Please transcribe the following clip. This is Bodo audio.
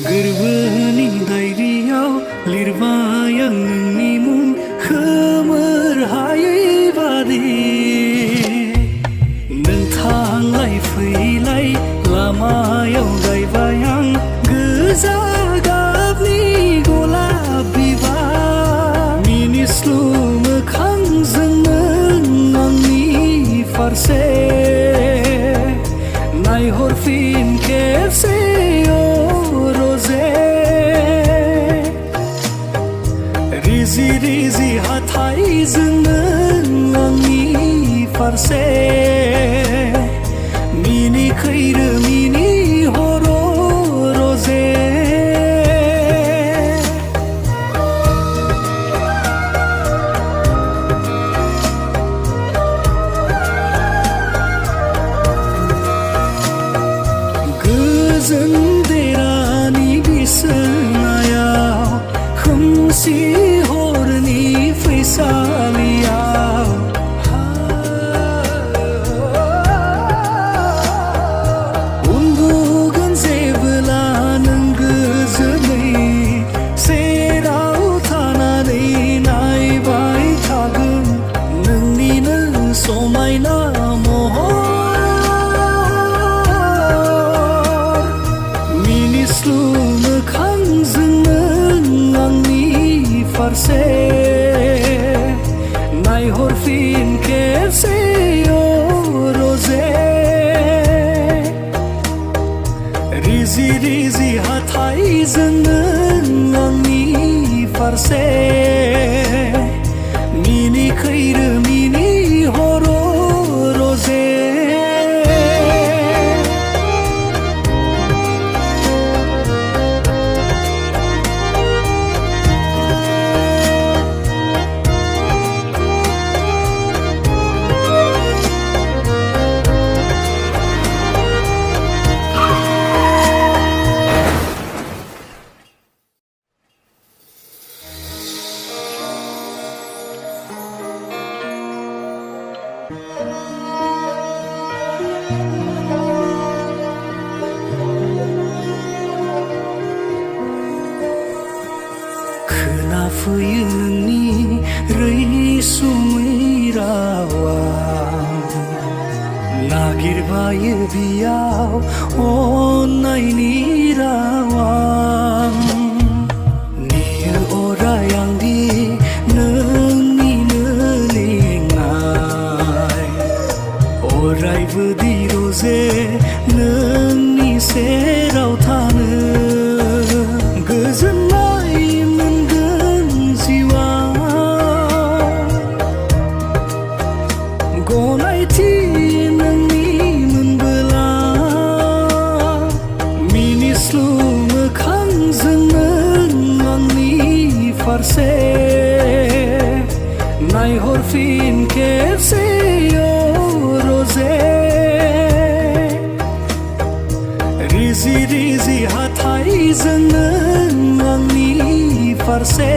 Gwrbwni dairiyao lirbay ang nोंनि मुं खोमोर हायै बादि नों थांलाय फैलाय लामायाव गायबाय आं गोजा गाबनि गलाब बिबार मिनिस्लु मोखांजों नों आंनि फारसे नायहरफिन खेबसे रिजि रिजि हाथायजों नों आंनि फारसे मिनिखैरो मिनिहर रजे गोजोन देरानि बिसोनायाव खोमसि हरनि फैसालियाव उन्दुगोन जेबोला नों गोजोनै सेराव थानानै नायबाय थागोन नोंनिनो समायना महर मिनिस्लु मोखांजों फारसे नायहरफिन खेबसे रजे रिजि रिजि हाथायजों नों आंनि फारसे मिनिखैरो मिनिहर रजे खोनाफैयो नोंनि रैसुमै रावा नागिरबायो बियाव अननायनि रावा नेयो अराय आंदि नोंनिनो लेंनाय अरायबो दिरजे नोंनि सेराव थानो गोजोननाय मोनगोन जिउआ गनायथि नोंनि मोनबोला मिनिस्लु मोखांजों नों आंनि फारसे नायहरफिन खेबसे रजे रिजि रिजि हाथायजों नों आंनि फारसे